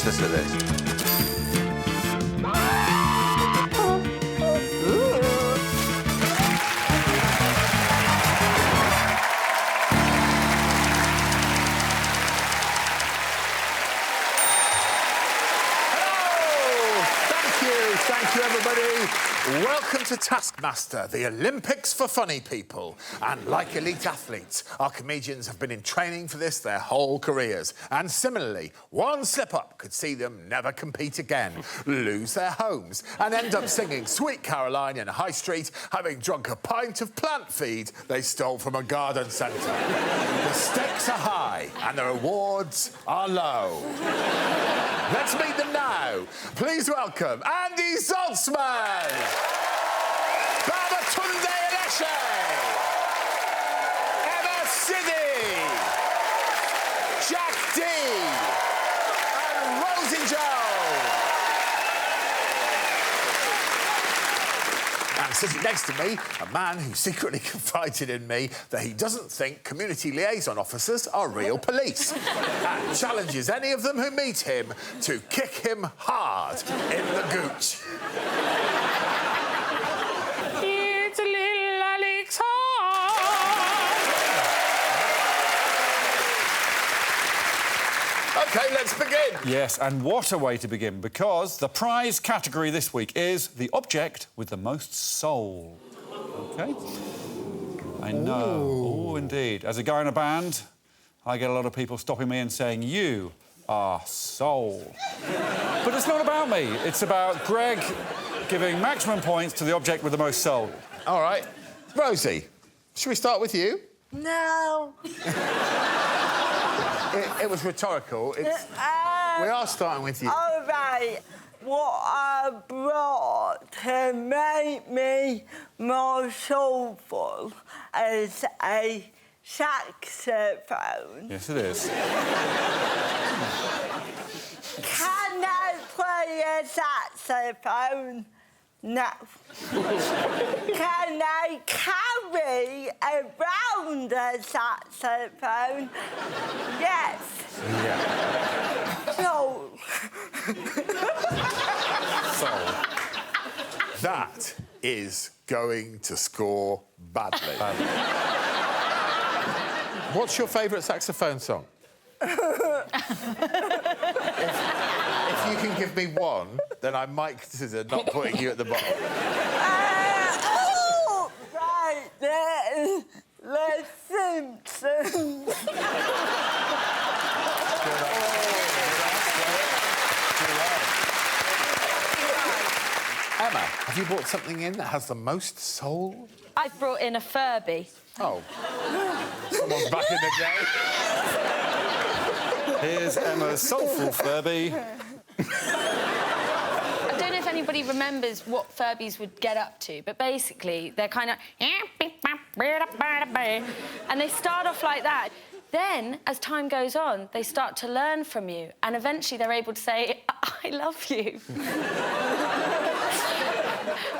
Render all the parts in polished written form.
Let's listen to this. Thank you, everybody. Welcome to Taskmaster, the Olympics for funny people. And like elite athletes, our comedians have been in training for this their whole careers. And similarly, one slip-up could see them never compete again, lose their homes, and end up singing Sweet Caroline in a high street, having drunk a pint of plant feed they stole from a garden centre. The stakes are high, and the rewards are low. Let's meet them now. Please welcome Andy Zaltzman, Babatunde Aleshe, Emma Sidi, Jack D, and Rosie Jones. And sitting next to me, a man who secretly confided in me that he doesn't think community liaison officers are real police and challenges any of them who meet him to kick him hard in the gooch. It's a little Alex Horne. OK, let's begin. Yes, and what a way to begin, because the prize category this week is the object with the most soul. OK? I know. Oh, indeed. As a guy in a band, I get a lot of people stopping me and saying, you are soul. But it's not about me. It's about Greg giving maximum points to the object with the most soul. All right. Rosie, should we start with you? No. It was rhetorical. We are starting with you. All right. What I brought to make me more soulful is a saxophone. Yes, it is. Can I play a saxophone? No. Can I carry around a saxophone? Yes. Yeah. So. So, that is going to score badly. What's your favourite saxophone song? If you can give me one, then I might consider not putting you at the bottom. Right then, The Simpsons. Emma, have you brought something in that has the most soul? I've brought in a Furby. Oh. Someone's back in the game. Here's Emma's soulful Furby. I don't know if anybody remembers what Furbies would get up to, but basically they're kind of... and they start off like that. Then, as time goes on, they start to learn from you, and eventually they're able to say, I love you.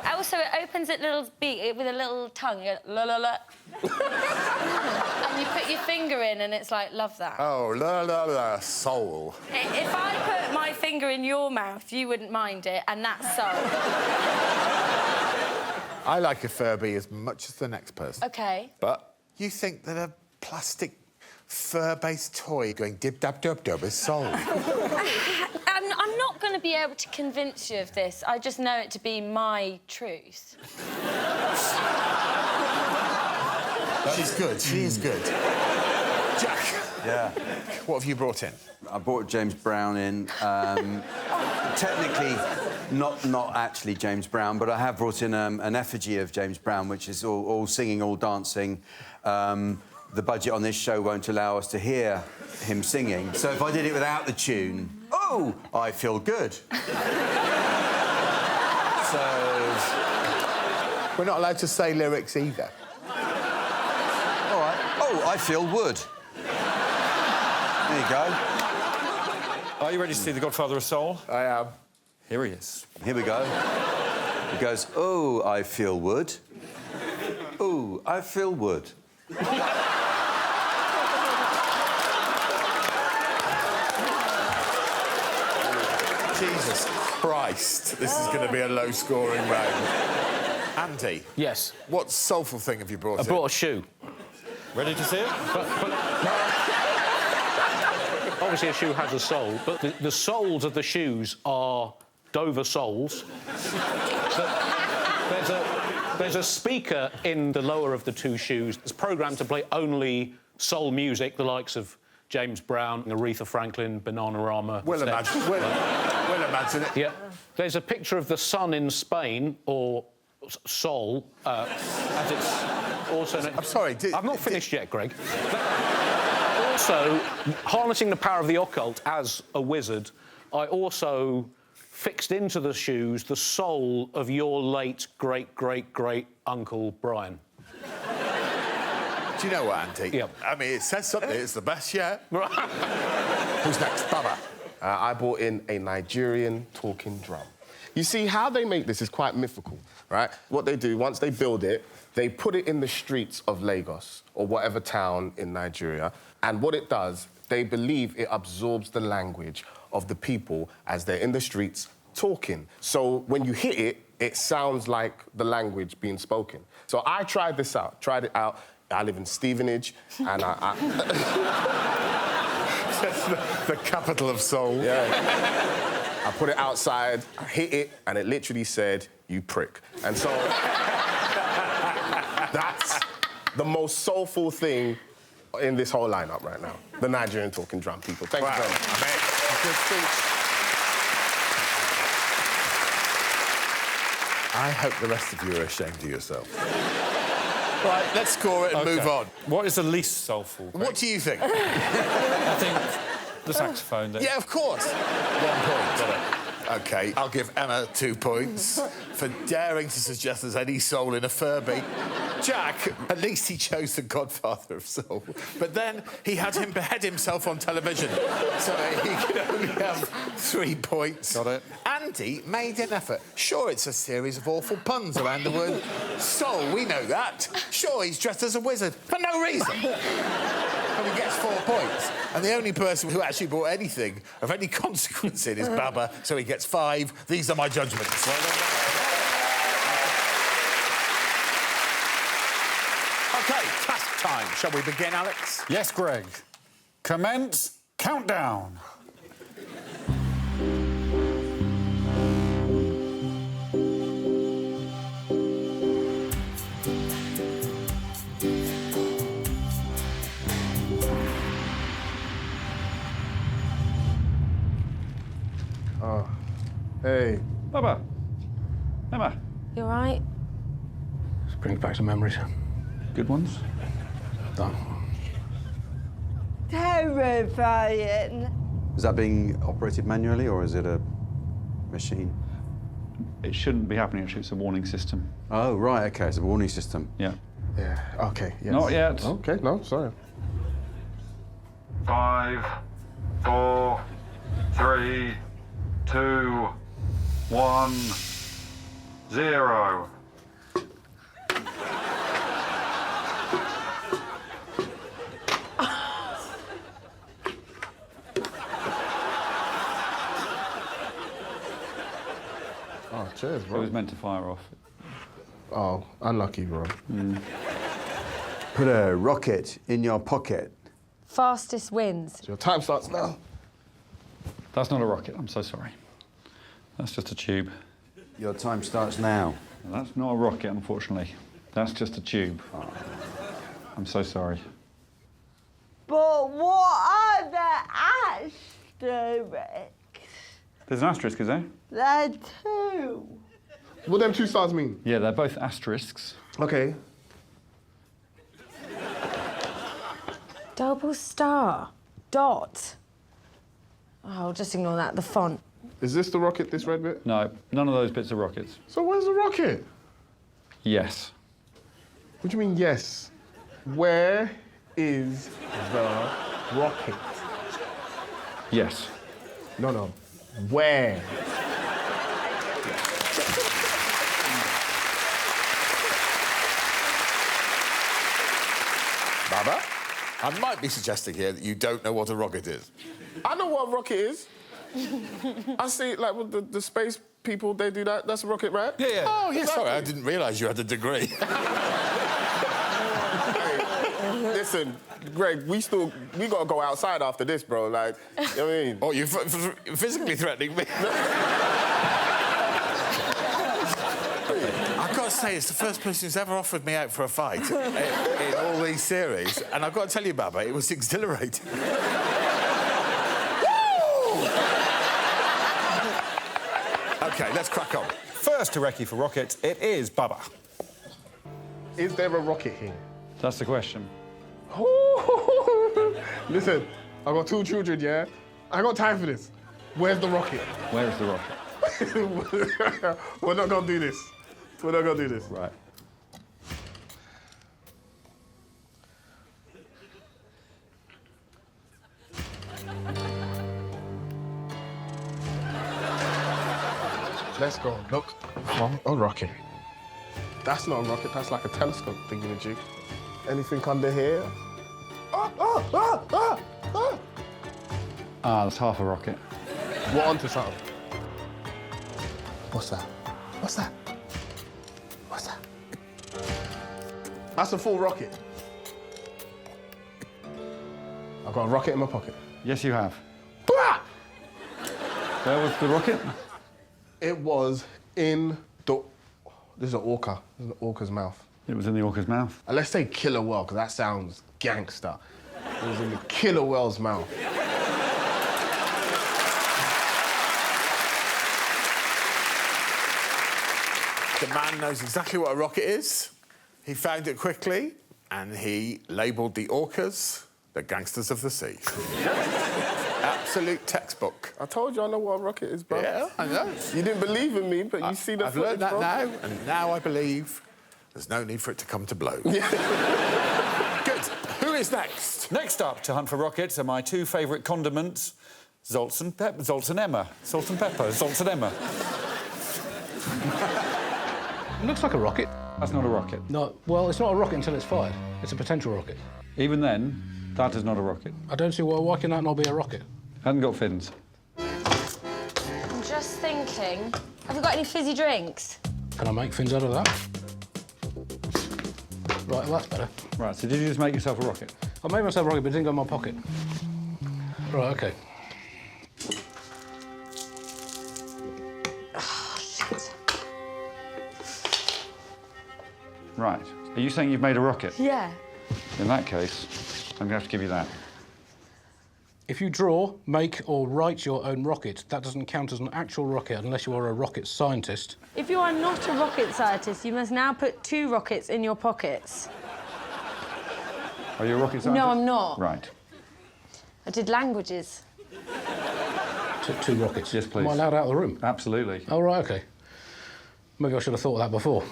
Also, it opens its little beak with a little tongue. You go, la, la, la. And you put your finger in, and it's like, love that. Oh, la, la, la, soul. If I put my finger in your mouth, you wouldn't mind it, and that's soul. I like a Furby as much as the next person. OK. But you think that a plastic fur-based toy going dib-dab-dub-dub is soul? I'm not going to be able to convince you of this. I just know it to be my truth. She's good. She is good. Jack. Yeah. What have you brought in? I brought James Brown in. Technically, not actually James Brown, but I have brought in an effigy of James Brown, which is all singing, all dancing. The budget on this show won't allow us to hear him singing. So if I did it without the tune, oh, I feel good. So... We're not allowed to say lyrics either. All right. Oh, I feel wood. There you go. Are you ready to see The Godfather of Soul? I am. Here he is. Here we go. He goes, oh, I feel wood. Oh, I feel wood. Jesus Christ, this is going to be a low-scoring round. Andy? Yes? What soulful thing have you brought I brought a shoe. Ready to see it? Obviously, a shoe has a sole, but the soles of the shoes are Dover soles. There's a speaker in the lower of the two shoes. It's programmed to play only soul music, the likes of James Brown, Aretha Franklin, Bananarama. We'll imagine it. Yeah. There's a picture of the sun in Spain, or Sol, as it's also... I'm sorry, I've not finished yet, Greg. Also, harnessing the power of the occult as a wizard, I also fixed into the shoes the soul of your late great-great-great-uncle Brian. Do you know what, Andy? Yeah. I mean, it says something. It's the best yet. Who's next? Baba. I brought in a Nigerian talking drum. You see, how they make this is quite mythical, right? What they do, once they build it, they put it in the streets of Lagos or whatever town in Nigeria, and what it does, they believe it absorbs the language of the people as they're in the streets talking. So when you hit it, it sounds like the language being spoken. So I tried it out. I live in Stevenage, and the capital of soul. Yeah. I put it outside, I hit it, and it literally said, "You prick." And so that's the most soulful thing in this whole lineup right now. The Nigerian talking drum people. Thank you very much. Good speech. I hope the rest of you are ashamed of yourself. Right, let's score it and move on. What is the least soulful? Greg? What do you think? I think the saxophone. Yeah, of course. 1 point. Got it. OK, I'll give Emma 2 points for daring to suggest there's any soul in a Furby. Jack, at least he chose the godfather of soul. But then he had him behead himself on television, so he could only have 3 points. Got it. Andy made an effort. Sure, it's a series of awful puns around the word soul, we know that. Sure, he's dressed as a wizard, for no reason. And he gets 4 points. And the only person who actually brought anything of any consequence in is Baba, so he gets 5. These are my judgments. OK, task time. Shall we begin, Alex? Yes, Greg. Commence countdown. Hey. Baba. Emma. You all right? Just brings back some memories. Good ones. Done. Terrifying. Is that being operated manually or is it a machine? It shouldn't be happening, actually. It's a warning system. Oh, right, OK, it's a warning system. Yeah. Yeah, OK, yes. Not yet. OK, no, sorry. 5, 4, 3, 2, 1, 0. Oh, cheers, It bro. was meant to fire off. Oh, unlucky, bro. Put a rocket in your pocket. Fastest wins. So your time starts now. That's not a rocket, I'm so sorry. That's just a tube. Your time starts now. That's not a rocket, unfortunately. That's just a tube. I'm so sorry. But what are the asterisks? There's an asterisk, is there? There are 2. What them 2 stars mean? Yeah, they're both asterisks. OK. Double star. Dot. Oh, just ignore that. The font. Is this the rocket, this red bit? No, none of those bits are rockets. So where's the rocket? Yes. What do you mean, yes? Where is the rocket? Yes. No. Where? Baba, I might be suggesting here that you don't know what a rocket is. I know what a rocket is. I see, like, with the space people, they do that. That's a rocket, right? Yeah, yeah. Oh, yeah, Exactly. sorry, I didn't realise you had a degree. Hey, listen, Greg, we gotta go outside after this, bro. Like, you know what I mean? Oh, you're physically threatening me. I've got to say, it's the first person who's ever offered me out for a fight in all these series. And I've got to tell you, Baba, it was exhilarating. OK, let's crack on. First to recce for rockets, it is Bubba. Is there a rocket here? That's the question. Listen, I've got 2 children, yeah? I got time for this. Where's the rocket? Where is the rocket? We're not gonna do this. We're not gonna do this. Right. Let's go. Look from a rocket. That's not a rocket, that's like a telescope thingy-majig. Anything under here? Ah, that's half a rocket. What onto something? What's that? What's that? What's that? That's a full rocket. I've got a rocket in my pocket. Yes, you have. Where was the rocket? It was in the... This is an orca. This is an orca's mouth. It was in the orca's mouth. And let's say killer whale, because that sounds gangster. It was in the killer whale's mouth. The man knows exactly what a rocket is. He found it quickly, and he labelled the orcas the gangsters of the sea. Absolute textbook. I told you I know what a rocket is, bro. Yeah, I know. You didn't believe in me, but you see the I've footage, learned that bro. now, and now I believe there's no need for it to come to blows. Good. Who is next? Next up to hunt for rockets are my 2 favourite condiments, Zaltz and Emma. Salt and pepper, Zaltz and Emma. It looks like a rocket. That's not a rocket. No, well, it's not a rocket until it's fired. It's a potential rocket. Even then, that is not a rocket. I don't see why can that not be a rocket? Hasn't got fins. I'm just thinking, have you got any fizzy drinks? Can I make fins out of that? Right, well, that's better. Right, so did you just make yourself a rocket? I made myself a rocket, but it didn't go in my pocket. Right, OK. Oh, shit. Right. Are you saying you've made a rocket? Yeah. In that case, I'm going to have to give you that. If you draw, make or write your own rocket, that doesn't count as an actual rocket unless you are a rocket scientist. If you are not a rocket scientist, you must now put 2 rockets in your pockets. Are you a rocket scientist? No, I'm not. Right. I did languages. 2 rockets. Yes, please. Am I allowed out of the room? Absolutely. Oh, right, OK. Maybe I should have thought of that before.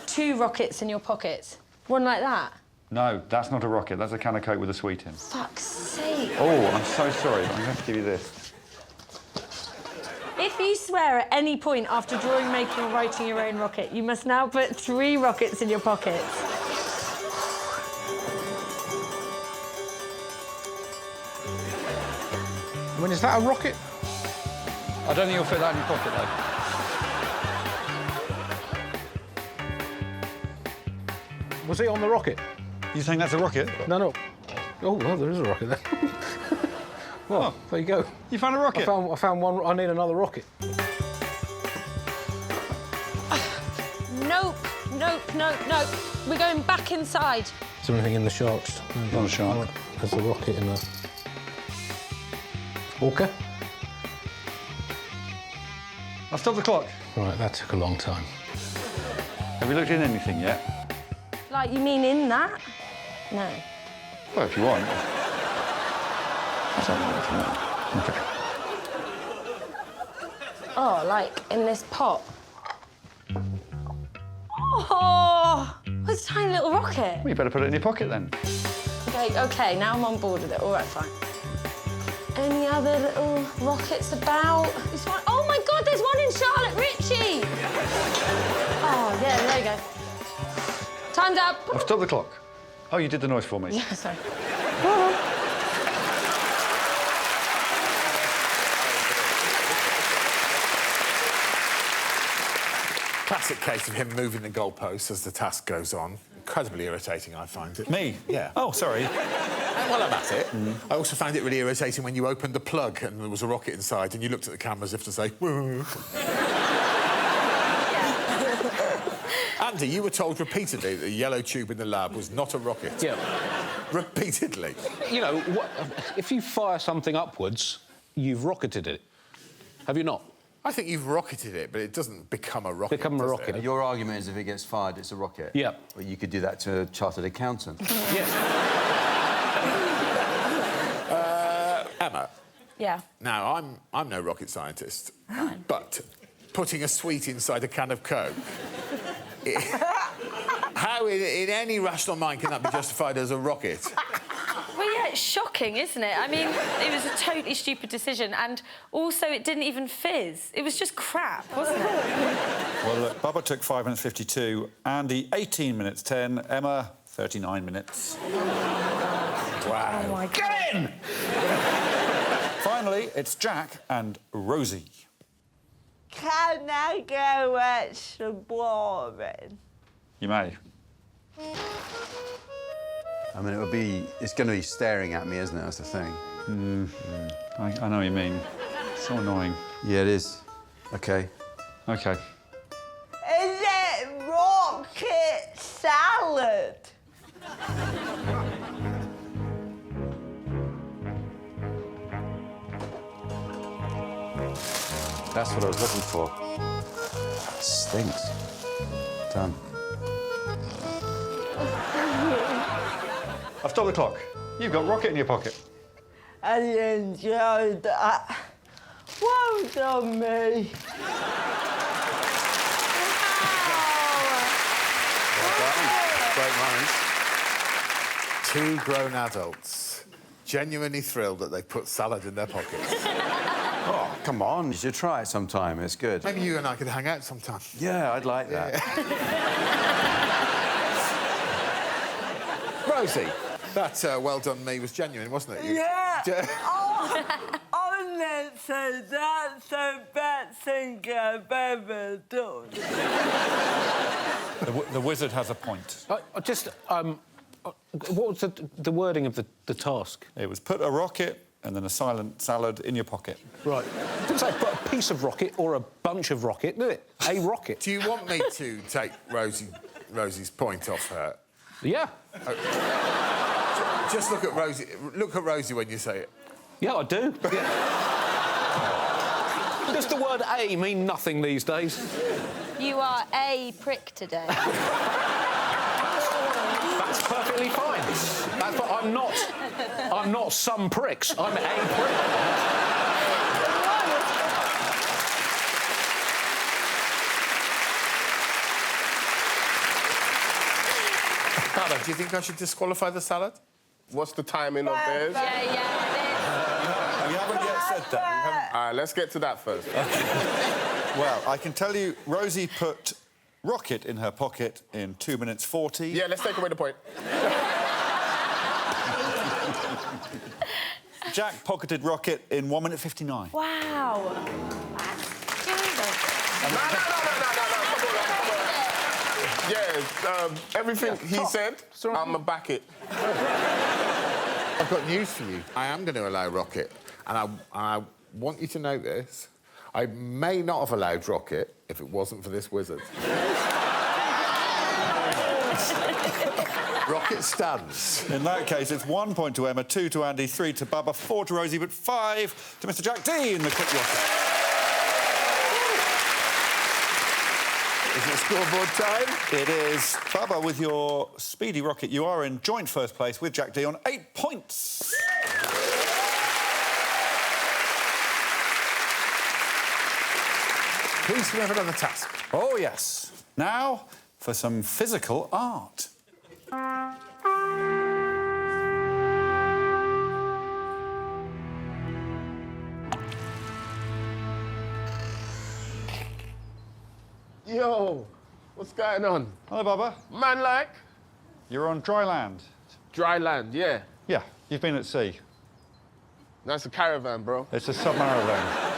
2 rockets in your pockets. One like that. No, that's not a rocket. That's a can of Coke with a sweet in. Fuck's sake. Oh, I'm so sorry. I'm going to have to give you this. If you swear at any point after drawing, making or writing your own rocket, you must now put 3 rockets in your pockets. I mean, is that a rocket? I don't think you'll fit that in your pocket, though. Was it on the rocket? You think that's a rocket? No, no. Oh, well, there is a rocket there. Well, there you go. You found a rocket? I found one. I need another rocket. Nope, nope, nope, nope. We're going back inside. Is there anything in the sharks? Not a shark. There's a rocket in there. Orca? I'll stop the clock. Right, that took a long time. Have you looked in anything yet? Like, you mean in that? No. Well, if you want. I don't know if you want. OK. Oh, like in this pot. Oh, what's a tiny little rocket? Well, you better put it in your pocket, then. OK, now I'm on board with it. All right, fine. Any other little rockets about? This one. Oh, my God, there's one in Charlotte Ritchie. Oh, yeah, there you go. Time's up. I've stopped the clock. Oh, you did the noise for me. Yeah, sorry. classic case of him moving the goalposts as the task goes on. Incredibly irritating, I find it. Me? Yeah. Oh, sorry. And while I'm at it, I also found it really irritating when you opened the plug and there was a rocket inside and you looked at the camera as if to say, woo. Andy, you were told repeatedly that the yellow tube in the lab was not a rocket. Yeah. Repeatedly. You know, if you fire something upwards, you've rocketed it. Have you not? I think you've rocketed it, but it doesn't become a rocket. Become a rocket. Your argument is if it gets fired, it's a rocket. Yeah. Well, you could do that to a chartered accountant. Yes. Emma. Yeah. Now, I'm no rocket scientist, but putting a sweet inside a can of Coke... how in any rational mind can that be justified as a rocket? Well, yeah, it's shocking, isn't it? I mean, it was a totally stupid decision, and also it didn't even fizz. It was just crap, wasn't it? Well, look, Bubba took 5 minutes 52, Andy 18 minutes 10, Emma 39 minutes. Wow. Oh, my God. Get in! Finally, it's Jack and Rosie. Can I go watch some boring? You may. I mean, it's going to be staring at me, isn't it? That's the thing. I know what you mean. So annoying. Yeah, it is. OK. OK. Is it rocket salad? That's what I was looking for. It stinks. Done. I've stopped the clock. You've got rocket in your pocket. I enjoyed that. Well done, me. Great minds. Two grown adults genuinely thrilled that they put salad in their pockets. Oh, come on. You should try it sometime. It's good. Maybe you and I could hang out sometime. Yeah, I'd like that. Rosie, that well done me was genuine, wasn't it? Yeah. Oh, honestly, that's the best thing I've ever done. The wizard has a point. What was the wording of the task? It was put a rocket and then a silent salad in your pocket. Right. It didn't say put a piece of rocket or a bunch of rocket, did it? A rocket. Do you want me to take Rosie's point off her? Yeah. Just look at Rosie. Look at Rosie when you say it. Yeah, I do. Yeah. Does the word A mean nothing these days? You are a prick today. That's perfectly fine. I'm not some pricks. I'm a prick. Carlo, do you think I should disqualify the salad? What's the timing of theirs? Yeah, We haven't yet said that. All right, let's get to that first. Well, I can tell you, Rosie put rocket in her pocket in 2 minutes 40. Yeah, let's take away the point. Jack pocketed rocket in 1 minute 59. Wow. Yeah, everything he said, I'ma back it. I've got news for you. I am going to allow rocket, and I want you to know this. I may not have allowed rocket if it wasn't for this wizard. Rocket stands. In that case, it's 1 point to Emma, 2 to Andy, 3 to Bubba, 4 to Rosie, but 5 to Mr. Jack D in the quick rocket. Is it scoreboard time? It is. Bubba, with your speedy rocket, you are in joint first place with Jack D on 8 points. Please can we have another task? Oh, yes. Now, for some physical art. Yo, what's going on? Hello, Bubba. Man, like? You're on dry land. Dry land, yeah. Yeah, you've been at sea. That's a caravan, bro. It's a submarine.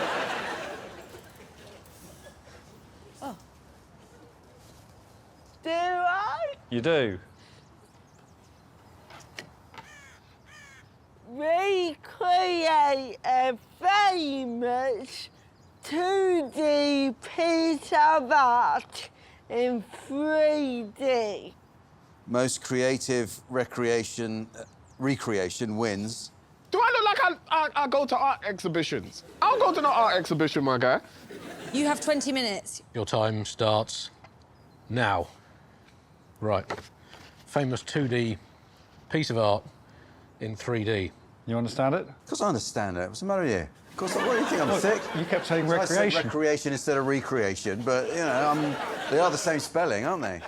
You do? Recreate a famous 2D piece of art in 3D. Most creative recreation wins. Do I look like I go to art exhibitions? I'll go to an art exhibition, my guy. You have 20 minutes. Your time starts now. Right. Famous 2D piece of art in 3D. You understand it? Of course I understand it. What's the matter with you? Of course, what do you think, I'm sick? You kept saying I recreation. said recreation instead of recreation, but, you know, they are the same spelling, aren't they?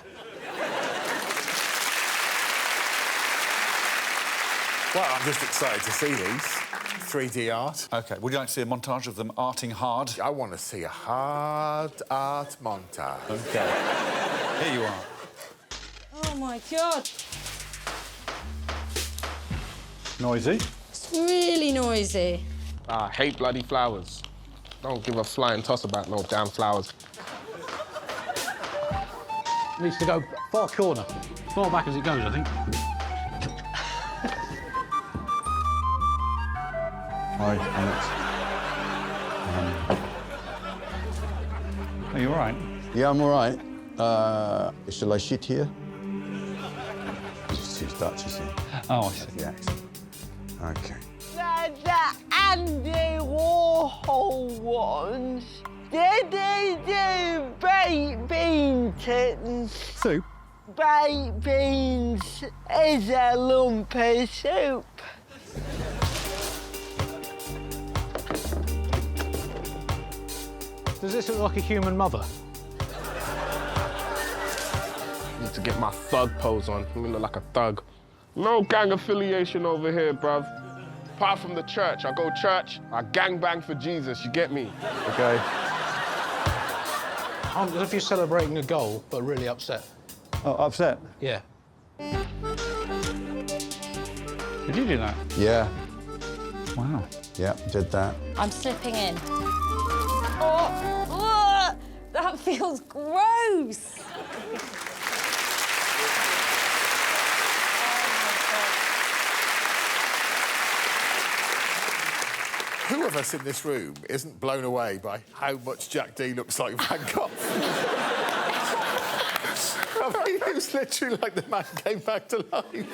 Well, I'm just excited to see these. 3D art. OK, would you like to see a montage of them arting hard? I want to see a hard art montage. OK. Here you are. Oh, my God. Noisy. It's really noisy. I hate bloody flowers. Don't give a flying toss about no damn flowers. Needs to go far corner. Far back as it goes, I think. Hi, Alex. Are you all right? Yeah, I'm all right. Shall I shit here? She's Dutch, you see. Oh, I see. The accent. OK. The Andy Warhol ones. Did they do baked beans? Soup? Baked beans is a lump of soup. Does this look like a human mother? Need to get my thug pose on. I'm look like a thug. No gang affiliation over here, bruv. Apart from the church. I go church, I gangbang for Jesus, you get me? OK. As if you're celebrating a goal, but really upset. Oh, upset? Yeah. Did you do that? Yeah. Wow. Yeah, did that. I'm slipping in. Oh, ugh, that feels gross. Who of us in this room isn't blown away by how much Jack D looks like Van Gogh? I mean, he was literally like the man came back to life.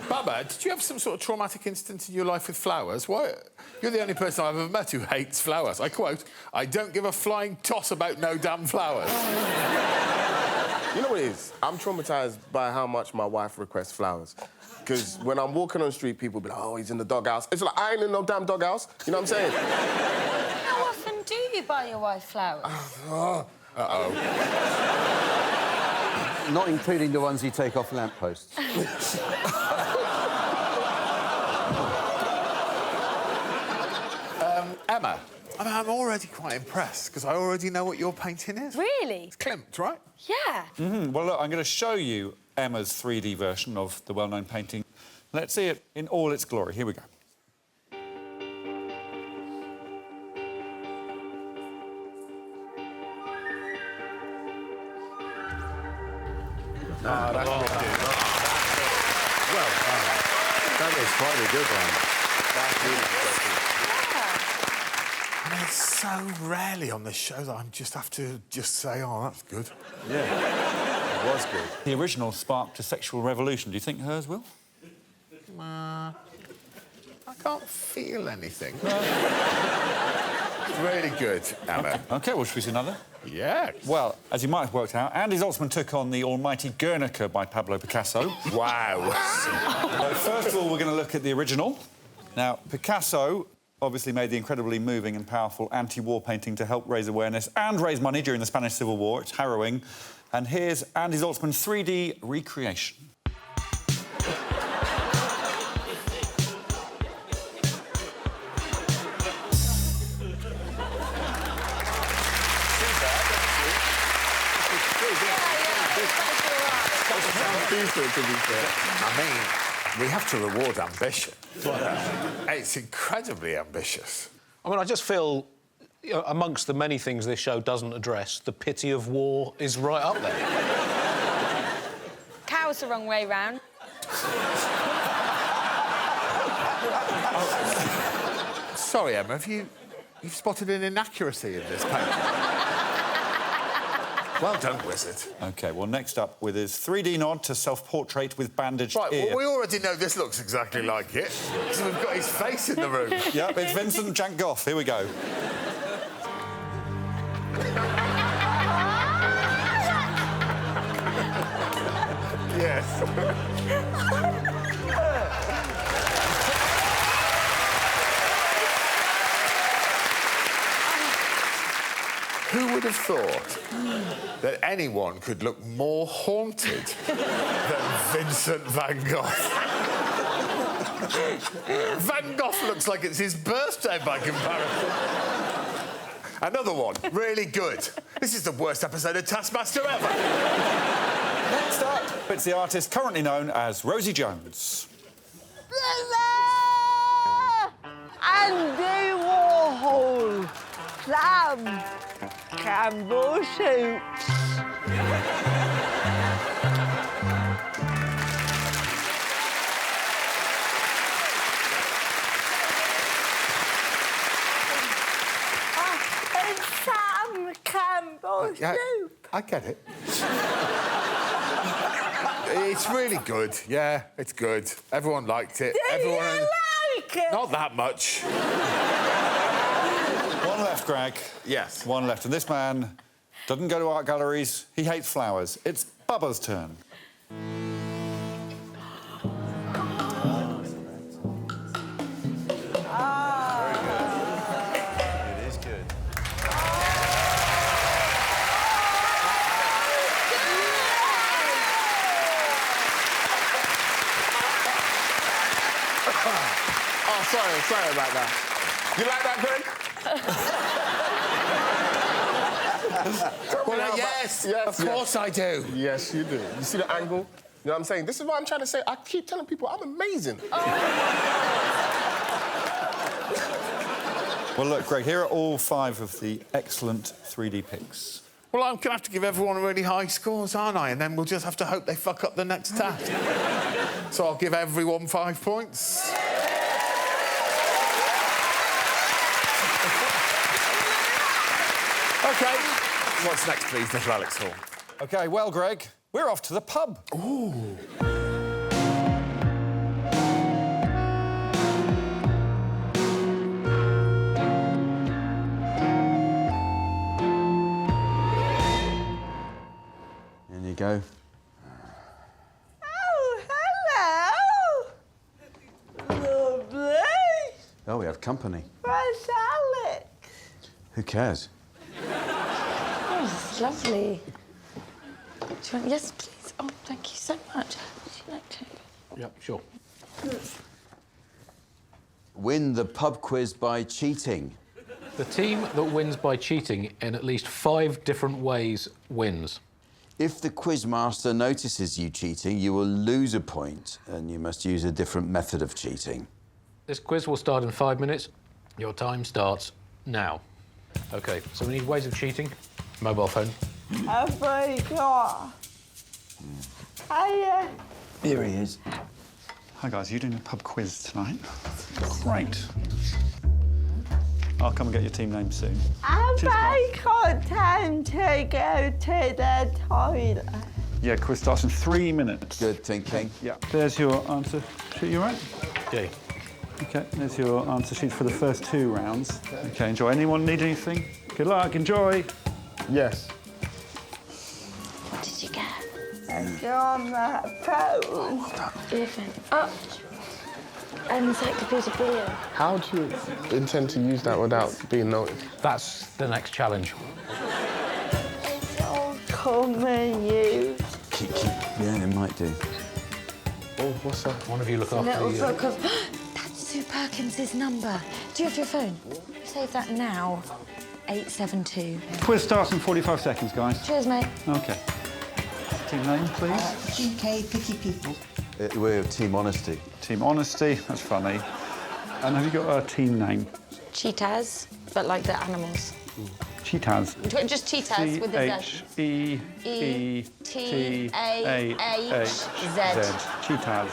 Baba, did you have some sort of traumatic incident in your life with flowers? Why? You're the only person I've ever met who hates flowers. I quote, I don't give a flying toss about no damn flowers. You know what it is? I'm traumatized by how much my wife requests flowers. Because when I'm walking on the street, people be like, oh, he's in the doghouse. It's like, I ain't in no damn doghouse. You know what I'm saying? How often do you buy your wife flowers? Uh-oh. Not including the ones you take off lampposts. Emma, I'm already quite impressed, because I already know what your painting is. Really? It's Klimt, right? Yeah. Well, look, I'm going to show you Emma's 3D version of the well-known painting. Let's see it in all its glory. Here we go. That's good. Well, that was quite a good one. That's really I mean, it's so rarely on this show that I just have to say, oh, that's good. Yeah, it was good. The original sparked a sexual revolution. Do you think hers will? I can't feel anything. Really good, Emma. OK, well, should we see another? Yeah. Well, as you might have worked out, Andy Zaltzman took on the almighty Guernica by Pablo Picasso. Wow. First of all, we're going to look at the original. Now, Picasso obviously made the incredibly moving and powerful anti-war painting to help raise awareness and raise money during the Spanish Civil War. It's harrowing. And here's Andy Zaltzman's 3D recreation. I mean, we have to reward ambition. It's incredibly ambitious. I mean, I just feel, you know, amongst the many things this show doesn't address, the pity of war is right up there. was the wrong way round. Sorry, Emma, you've spotted an inaccuracy in this paper? Well done, wizard. OK, well, next up with his 3D nod to self-portrait with bandaged Right, ear. well, we already know this looks exactly like it, because we've got his face in the room. Yep, it's Vincent Van Gogh. Here we go. Yes. Who would have thought that anyone could look more haunted than Vincent Van Gogh? Van Gogh looks like it's his birthday by comparison. Another one, really good. This is the worst episode of Taskmaster ever. Next up, it's the artist currently known as Rosie Jones. Andy Warhol. Sam Campbell soups. It's Sam Campbell soup. I get it. It's really good, yeah, it's good. Everyone liked it. Do Everyone... you like it? Not that much. One left, Greg. Yes. One left. And this man doesn't go to art galleries. He hates flowers. It's Bubba's turn. It is good. Oh, sorry about that. You like that, Greg? Well, yes, of course I do. Yes, you do. You see the angle? You know what I'm saying? This is what I'm trying to say. I keep telling people I'm amazing. Well, look, Greg, here are all 5 of the excellent 3D pics. Well, I'm going to have to give everyone really high scores, aren't I? And then we'll just have to hope they fuck up the next task. So I'll give everyone 5 points. OK. What's next, please, little Alex Horne? OK, well, Greg, we're off to the pub. Ooh. In you go. Oh, hello. Lovely. Oh, we have company. Where's Alex? Who cares? Oh, it's lovely. Do you want... Yes, please. Oh, thank you so much. Would you like to? Yeah, sure. Win the pub quiz by cheating. The team that wins by cheating in at least 5 different ways wins. If the quizmaster notices you cheating, you will lose a point, and you must use a different method of cheating. This quiz will start in 5 minutes. Your time starts now. OK, so we need ways of cheating. Mobile phone. Have I got? Hiya. Here he is. Hi, guys. Are you doing a pub quiz tonight? Great. I'll come and get your team name soon. Have Cheers, I got time to go to the toilet? Yeah, quiz starts in 3 minutes. Good thinking. Yeah. There's your answer sheet. You right? Yeah. OK, there's your answer sheet for the first 2 rounds. OK, enjoy. Anyone need anything? Good luck. Enjoy. Yes. What did you get? You're on that phone. Elephant. Oh. Encyclopedia Brilliant. How do you intend to use that without being noticed? That's the next challenge. It's all coming you. Keep. Yeah, it might do. Oh, what's that? One of you look after Little the... book of... That's Sue Perkins's number. Do you have your phone? Save that now. 872. Quiz starts in 45 seconds, guys. Cheers, mate. OK. Team name, please. GK Picky People. We're Team Honesty. Team Honesty. That's funny. And have you got a team name? Cheetahs, but like the animals. Cheetahs. Just cheetahs with a Z. C-H-E-E-T-A-H-Z. Cheetahs.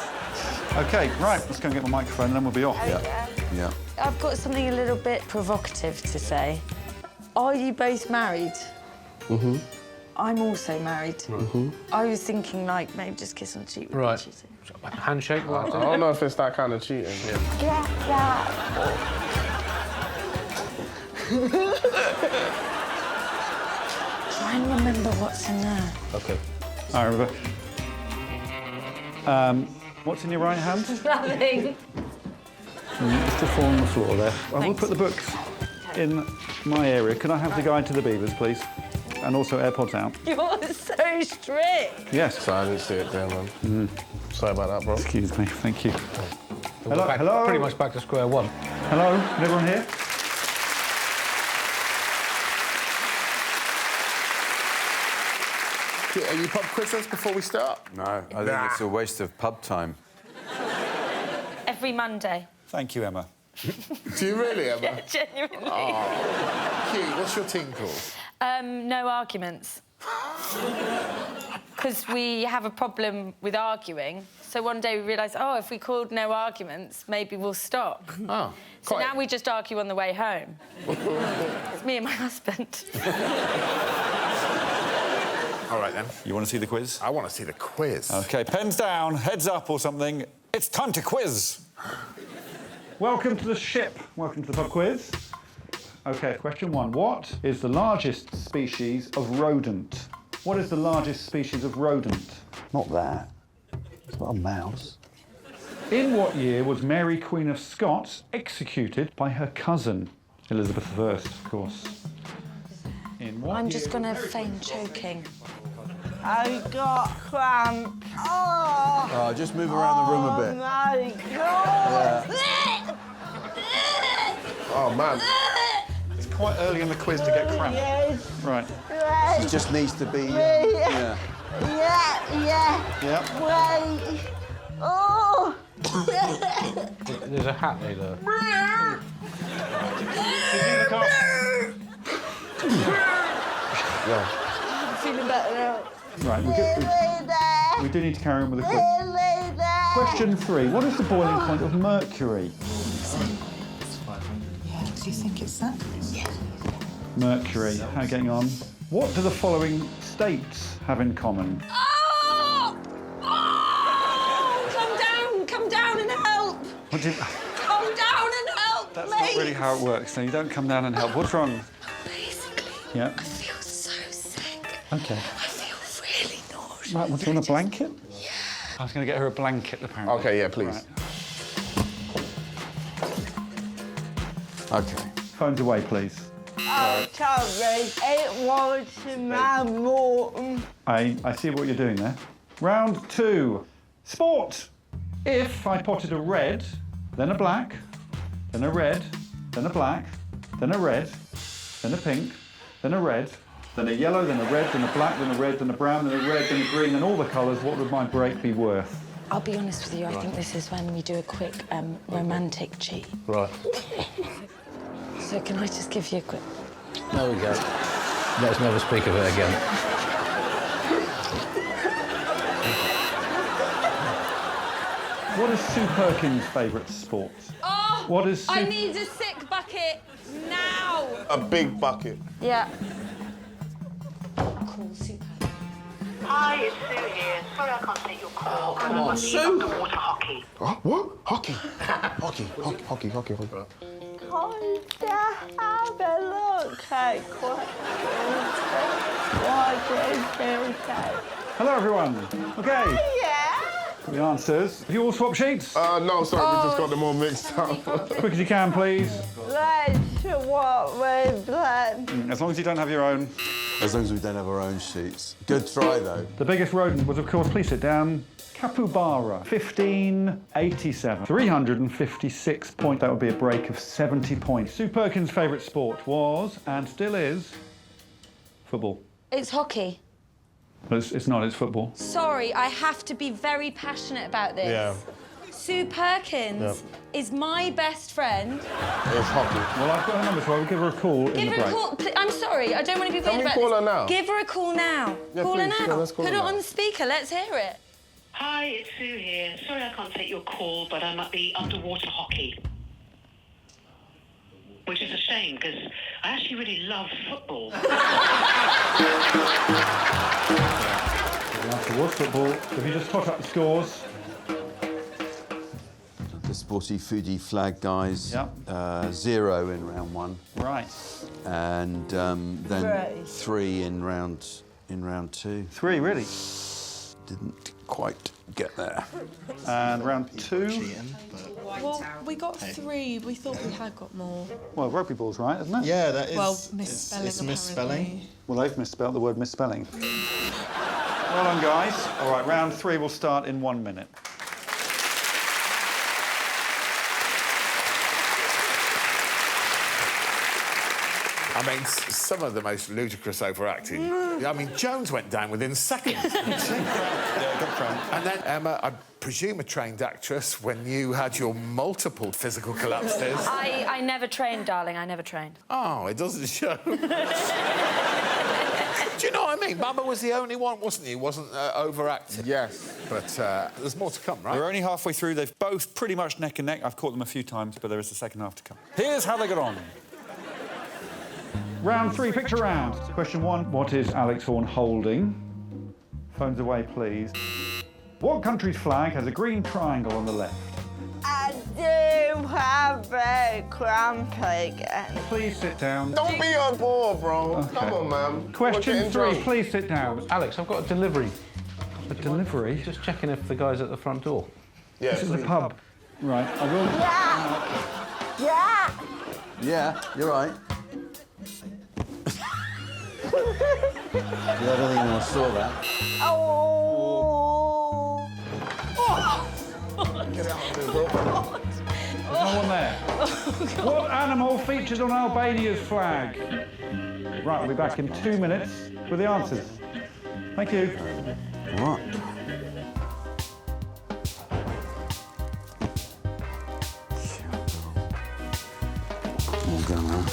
OK, right, let's go and get my microphone and then we'll be off. Yeah. I've got something a little bit provocative to say. Are you both married? Mm-hmm. I'm also married. Mm-hmm. I was thinking, like, maybe just kiss on the cheek. Right. Handshake? I don't know if it's that kind of cheating. Get that. Try and remember what's in there. OK. I remember. What's in your right hand? Nothing. Just to fall on the floor there. I will put the books in my area. Can I have the guide to the Beavers, please? And also AirPods out. You're so strict. Yes. Sorry, I didn't see it there, man. Sorry about that, bro. Excuse me, thank you. Hello? Hello? Pretty much back to square one. Hello, can everyone hear? Are you pub quizzers before we start? No, I think it's a waste of pub time. Every Monday. Thank you, Emma. Do you really, Emma? Yeah, genuinely. Hugh, what's your team called? No arguments. Because we have a problem with arguing. So one day we realised, oh, if we called no arguments, maybe we'll stop. Oh, so now we just argue on the way home. It's me and my husband. All right, then. You want to see the quiz? I want to see the quiz. OK, pens down, heads up or something. It's time to quiz. Welcome to the ship. Welcome to the pub quiz. OK, question 1. What is the largest species of rodent? What is the largest species of rodent? Not that. It's not a mouse. In what year was Mary, Queen of Scots, executed by her cousin, Elizabeth I, of course? In what I'm year just going to feign choking. I got cramp. Oh, just move around the room a bit. My God. Oh, man. It's quite early in the quiz to get cramp. Yes. Right. She just needs to be... Yeah. Yep. Wait. Oh. There's a hat there. I'm feeling better now. Right, we do need to carry on with the quiz. Question 3. What is the boiling point of mercury? Yeah, do you think it's that? Yeah. Mercury. How are you getting on? What do the following states have in common? Oh! Oh! Come down and help! What do you... Come down and help, That's please! not really how it works. No, you don't come down and help. What's wrong? Basically, Yeah. I feel so sick. OK. I feel really nauseous. Right, what, do you want a blanket? Yeah. I was going to get her a blanket, apparently. OK, yeah, please. Right. OK. Phones away, please. Oh, sorry. It was my mum. I see what you're doing there. Round 2. Sport. If I potted a red, then a black, then a red, then a black, then a red, then a pink, then a red, then a yellow, then a red, then a black, then a red, then a brown, then a red, then a green, then all the colours, what would my break be worth? I'll be honest with you, I think this is when we do a quick romantic cheat. Right. So can I just give you a quick... There we go. Let's never speak of it again. What is Sue Perkins' favourite sport? Oh! What is I Sue... need a sick bucket now! A big bucket. Yeah. Cool, super. Hi, it's Sue here. Sorry I can't take your call. Come on, Sue. Underwater hockey. What? Hockey. Hockey. Going to have a look at what is okay. Hello, everyone. OK, Yeah. the answers. Have you all swapped sheets? No, sorry, we just got them all mixed up. Quick as you can, please. Let's what we've done. As long as you don't have your own. As long as we don't have our own sheets. Good try, though. The biggest rodent was, of course, please sit down, capybara, 1587. 356 points. That would be a break of 70 points. Sue Perkins' favourite sport was, and still is, football. It's hockey. But it's not, it's football. Sorry, I have to be very passionate about this. Yeah. Sue Perkins is my best friend. It's hockey. Well, I've got her number, so I'll give her a call in the Give her break. a call. I'm sorry, I don't want to be weird Can we about call this. her now? Give her a call now. Yeah, call her please, now. yeah, let's call Put her it now. on the speaker. Let's hear it. Hi, it's Sue here. Sorry I can't take your call, but I'm at the underwater hockey. Which is a shame, because I actually really love football. The answer was football. If you just tot up the scores. The sporty foodie flag guys. Yep. 0 in round 1. Right. And then 3 in round 2. 3, really? Didn't quite get there. And round 2? Well, we got 3. We thought we had got more. Well, rugby ball's right, isn't it? Yeah, that is. Well, misspelling. It's misspelling. Well, they've misspelled the word misspelling. Well done, guys. All right, round 3 will start in 1 minute. I mean, some of the most ludicrous overacting. I mean, Jones went down within seconds. And then, Emma, I presume a trained actress, when you had your multiple physical collapses. I never trained, darling. I never trained. Oh, it doesn't show. Do you know what I mean? Bubba was the only one, wasn't he? He wasn't overacting. Yes. But there's more to come, right? We're only halfway through. They've both pretty much neck and neck. I've caught them a few times, but there is the second half to come. Here's how they got on. Round 3, picture round. Question 1, what is Alex Horne holding? Phones away, please. What country's flag has a green triangle on the left? I do have a cramp again. Please sit down. Don't be on board, bro. Okay. Come on, man. We're Question getting 3, drunk. please sit down. Alex, I've got a delivery. A delivery? Just checking if the guy's at the front door. Yeah, This is a pub. Right, I will... Yeah. Yeah, you're right. Yeah, I don't think anyone saw that. Oh. Get out of there, bro. There's no one there. What animal features on Albania's flag? Right, we'll be back in 2 minutes with the answers. Thank you. What? Oh, go on.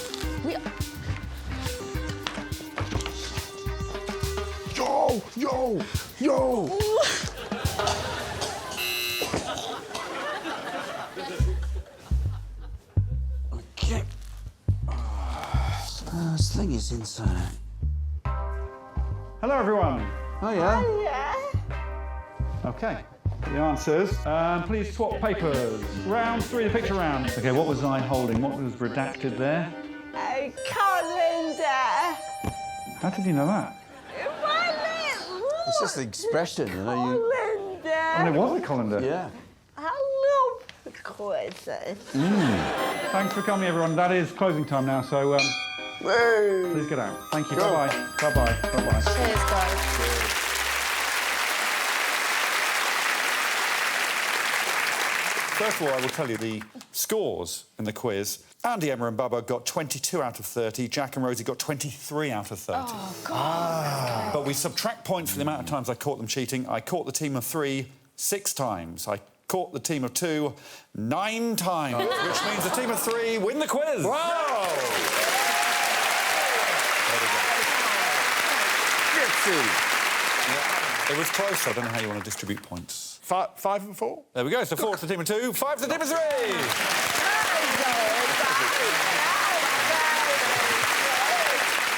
Yo! Okay. This thing is insane. Hello, everyone. Oh, yeah? Yeah. OK, the answers. Please swap papers. Round 3, the picture round. OK, what was I holding? What was redacted there? A calendar. How did you know that? It's just the expression, you know. Calendar. I mean, it was a colander. Yeah. I love quizzes. Thanks for coming, everyone. That is closing time now, so please get out. Thank you. Bye-bye. Bye-bye. Bye-bye. Cheers, guys. First of all, I will tell you the scores in the quiz. Andy, Emma and Bubba got 22 out of 30. Jack and Rosie got 23 out of 30. Oh, God. But we subtract points for the amount of times I caught them cheating. I caught the team of 3 6 times. I caught the team of 2 9 times, which means the team of 3 win the quiz. Wow! It was close. I don't know how you want to distribute points. 5 and 4? There we go. So 4 to the team of 2, 5 to the team of 3.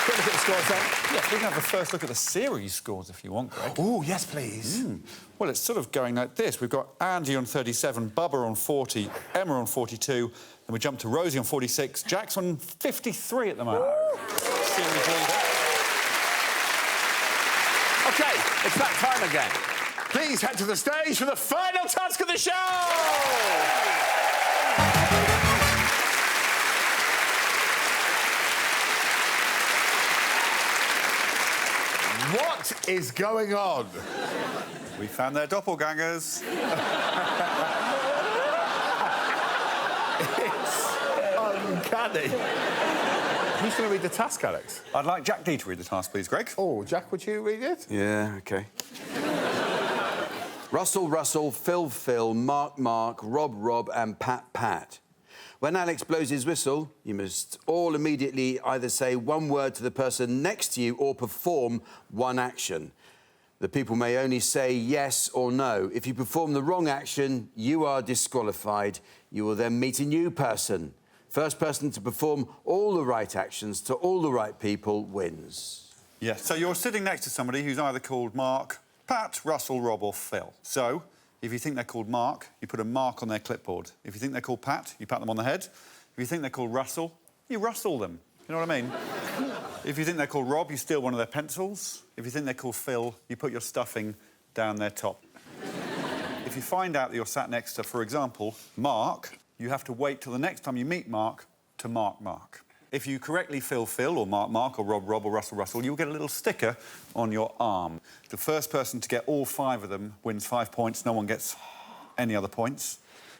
Quick look at the scores then. Yes, we can have a first look at the series scores if you want, Greg. Oh, yes, please. Well, it's sort of going like this. We've got Andy on 37, Bubba on 40, Emma on 42, then we jump to Rosie on 46, Jack's on 53 at the moment. Series leader. OK, it's that time again. Please head to the stage for the final task of the show! What is going on? We found their doppelgangers. It's uncanny. Who's going to read the task, Alex? I'd like Jack D to read the task, please, Greg. Oh, Jack, would you read it? Yeah, OK. Russell, Russell, Phil, Phil, Mark, Mark, Rob, Rob and Pat, Pat. When Alex blows his whistle, you must all immediately either say one word to the person next to you or perform one action. The people may only say yes or no. If you perform the wrong action, you are disqualified. You will then meet a new person. First person to perform all the right actions to all the right people wins. Yes, so you're sitting next to somebody who's either called Mark, Pat, Russell, Rob or Phil. So, if you think they're called Mark, you put a mark on their clipboard. If you think they're called Pat, you pat them on the head. If you think they're called Russell, you rustle them. You know what I mean? If you think they're called Rob, you steal one of their pencils. If you think they're called Phil, you put your stuffing down their top. If you find out that you're sat next to, for example, Mark, you have to wait till the next time you meet Mark to mark Mark. If you correctly Phil Phil or Mark Mark or Rob Rob or Russell Russell, you'll get a little sticker on your arm. The first person to get all 5 of them wins 5 points. No one gets any other points.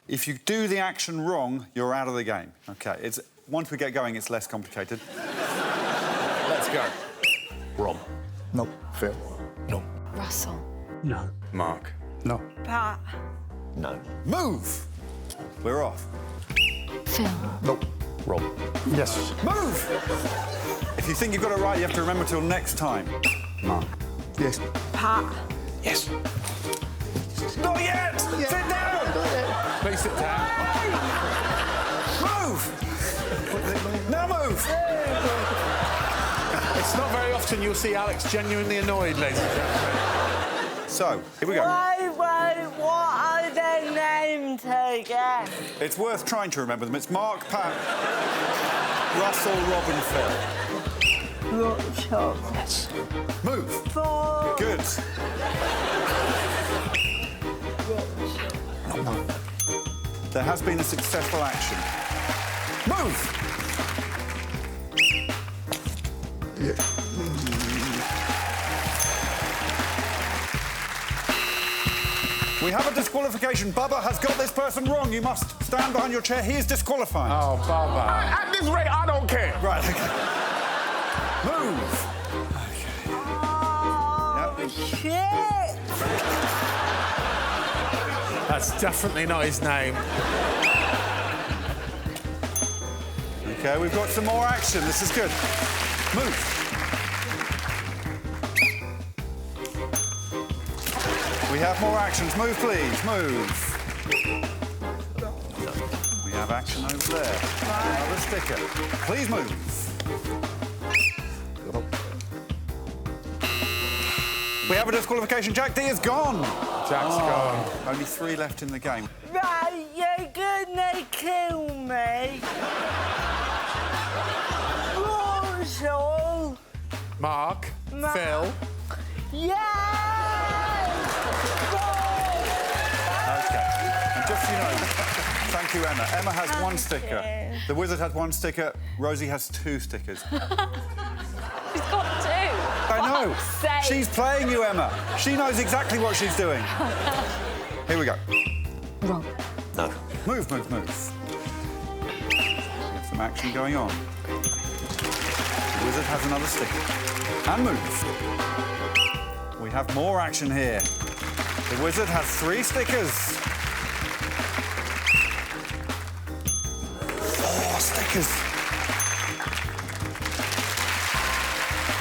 If you do the action wrong, you're out of the game. OK, once we get going, it's less complicated. Let's go. Rob. No. Phil. No. Russell. No. Mark. No. Pat. No. Move! We're off. Phil. Nope. Rob. Yes. Move! If you think you've got it right, you have to remember till next time. Mark. Yes. Pat. Yes. Not yet! Yeah. Sit down! Please sit down. Move! Now move! It's not very often you'll see Alex genuinely annoyed, ladies and gentlemen. So, here we go. Wait, what are their names again? It's worth trying to remember them. It's Mark, Pat, Russell, Rob and Phil. Russell. Yes. Move. Four. Good. There has been a successful action. Move! Yeah. We have a disqualification. Bubba has got this person wrong. You must stand behind your chair. He is disqualified. Oh, Bubba. At this rate, I don't care. Right, OK. Move. Oh, shit! That's definitely not his name. OK, we've got some more action. This is good. Move. We have more actions. Move, please. Move. We have action over there. Another sticker. Please move. We have a disqualification. Jack D is gone. Jack's gone. Only 3 left in the game. Right, you're gonna kill me. Russell. Mark. Phil. And just so you know, thank you, Emma. Emma has 1 sticker. The wizard has 1 sticker. Rosie has 2 stickers. He's got 2. I know. She's playing you, Emma. She knows exactly what she's doing. Here we go. Rob. No. Move, move, move. We have some action going on. The wizard has another sticker. And move. We have more action here. The wizard has 3 stickers. 4 stickers.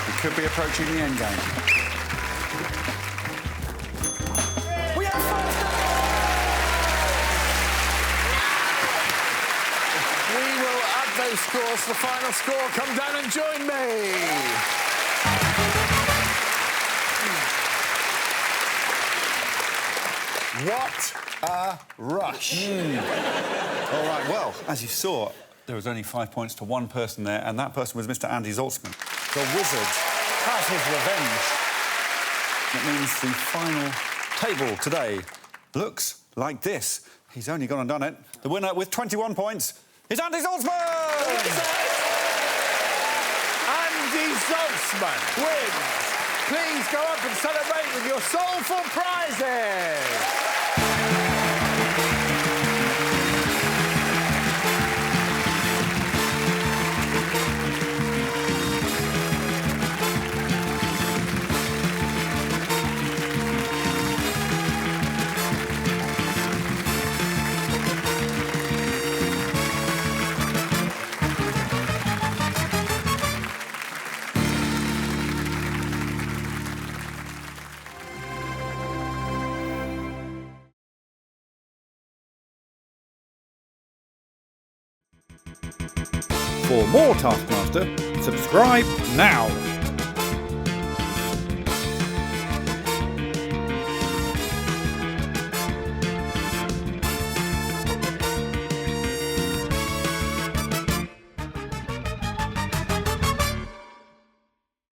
We could be approaching the end game. We have 4 stickers! We will add those scores to the final score. Come down and join me. What a rush. All right, well, as you saw, there was only 5 points to 1 person there, and that person was Mr. Andy Zaltzman. The wizard has his revenge. It means the final table today looks like this. He's only gone and done it. The winner with 21 points is Andy Zaltzman! Andy Zaltzman wins. Please go up and celebrate with your soulful prizes. For more Taskmaster, subscribe now.